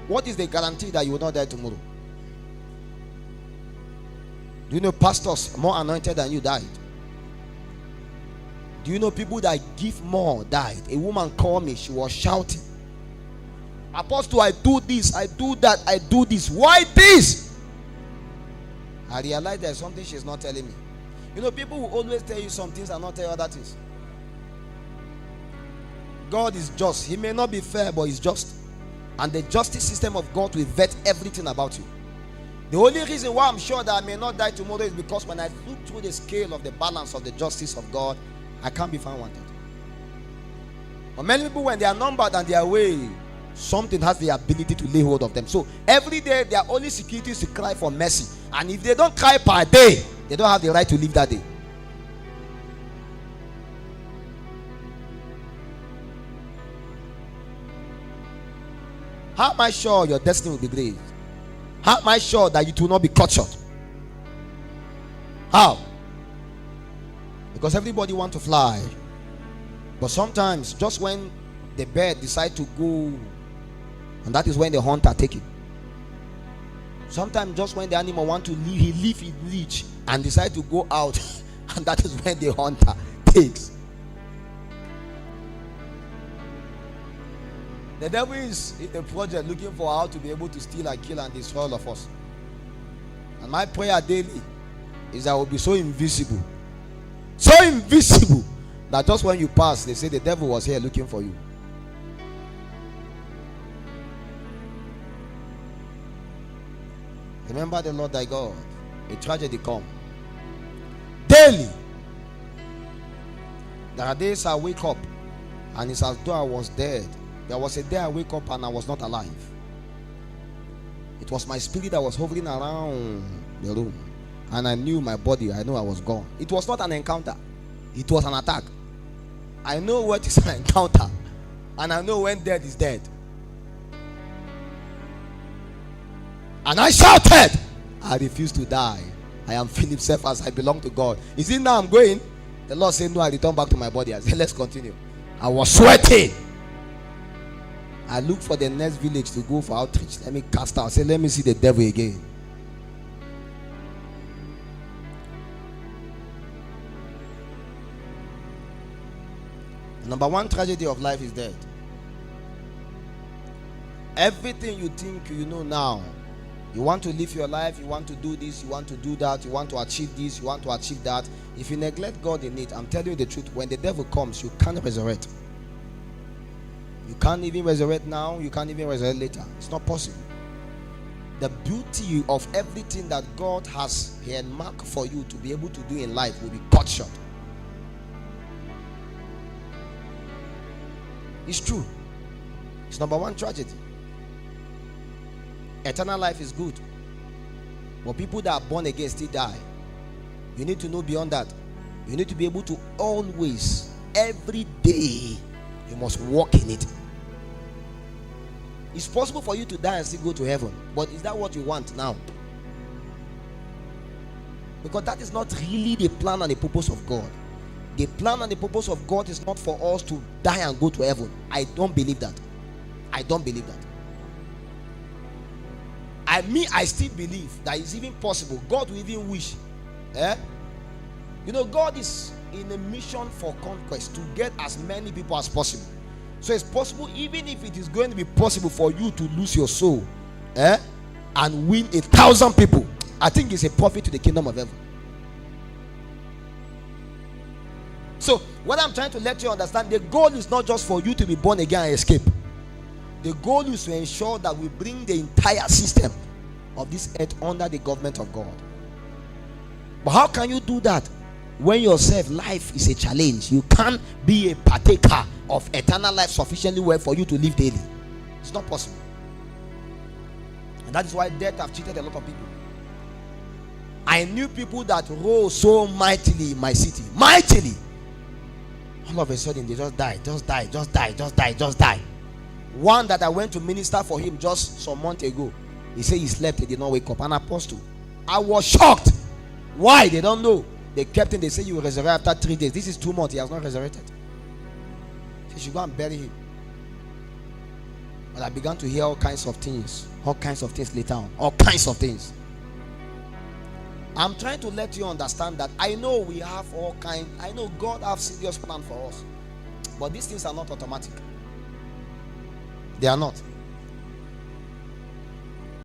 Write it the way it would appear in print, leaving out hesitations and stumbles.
What is the guarantee that you will not die tomorrow? Do you know pastors more anointed than you died? Do you know people that give more died? A woman called me, she was shouting, Apostle, I do this, I do that, I do this. Why this? I realized there's something she's not telling me. You know, people will always tell you some things and not tell you other things. God is just. He may not be fair, but he's just. And the justice system of God will vet everything about you. The only reason why I'm sure that I may not die tomorrow is because when I look through the scale of the balance of the justice of God, I can't be found wanted. But many people, when they are numbered and they are away, something has the ability to lay hold of them. So every day their only security is to cry for mercy. And if they don't cry per day, they don't have the right to live that day. How am I sure your destiny will be great? How am I sure that you will not be cut short? How? Because everybody wants to fly. But sometimes, just when the bird decides to go, and that is when the hunter takes it. Sometimes just when the animal wants to leave, he leaves his leash and decides to go out, and that is when the hunter takes. The devil is in the project looking for how to be able to steal and kill and destroy all of us. And my prayer daily is that I will be so invisible that just when you pass, they say the devil was here looking for you. Remember the Lord thy God. A tragedy come daily. There are days I wake up and it's as though I was dead. There was a day I wake up and I was not alive. It was my spirit that was hovering around the room, and I knew my body. I know I was gone. It was not an encounter, it was an attack. I know what is an encounter, and I know when dead is dead. And I shouted, I refuse to die. I am Philip Cephas. I belong to God. You see, now I'm going. The Lord said, no, I return back to my body. I said, let's continue. I was sweating. I looked for the next village to go for outreach. Let me cast out. I said, let me see the devil again. The number one tragedy of life is death. Everything you think you know now, you want to live your life, you want to do this, you want to do that, you want to achieve this, you want to achieve that. If you neglect God in it, I'm telling you the truth, when the devil comes, you can't resurrect. You can't even resurrect now, you can't even resurrect later. It's not possible. The beauty of everything that God has earmarked for you to be able to do in life will be cut short. It's true. It's number one tragedy. Eternal life is good, but people that are born again still die. You need to know beyond that. You need to be able to always, every day, you must walk in it. It's possible for you to die and still go to heaven, but is that what you want now? Because that is not really the plan and the purpose of God. The plan and the purpose of God is not for us to die and go to heaven. I don't believe that. I don't believe that. I still believe that it's even possible. God will even wish. You know, God is in a mission for conquest to get as many people as possible. So it's possible, even if it is going to be possible for you to lose your soul and win 1,000 people, I think it's a profit to the kingdom of heaven. So what I'm trying to let you understand, the goal is not just for you to be born again and escape. The goal is to ensure that we bring the entire system of this earth under the government of God. But how can you do that when yourself life is a challenge? You can't be a partaker of eternal life sufficiently well for you to live daily. It's not possible. And that is why death have cheated a lot of people. I knew people that rose so mightily in my city. Mightily. All of a sudden they just died. One that I went to minister for him just some months ago, he said he slept, he did not wake up. An apostle. I was shocked. Why? They don't know. They kept him. They say you will resurrect after 3 days. This is 2 months. He has not resurrected. So you should go and bury him. But I began to hear all kinds of things later on. All kinds of things. I'm trying to let you understand that I know we have all kinds. I know God has serious plan for us. But these things are not automatic. They are not.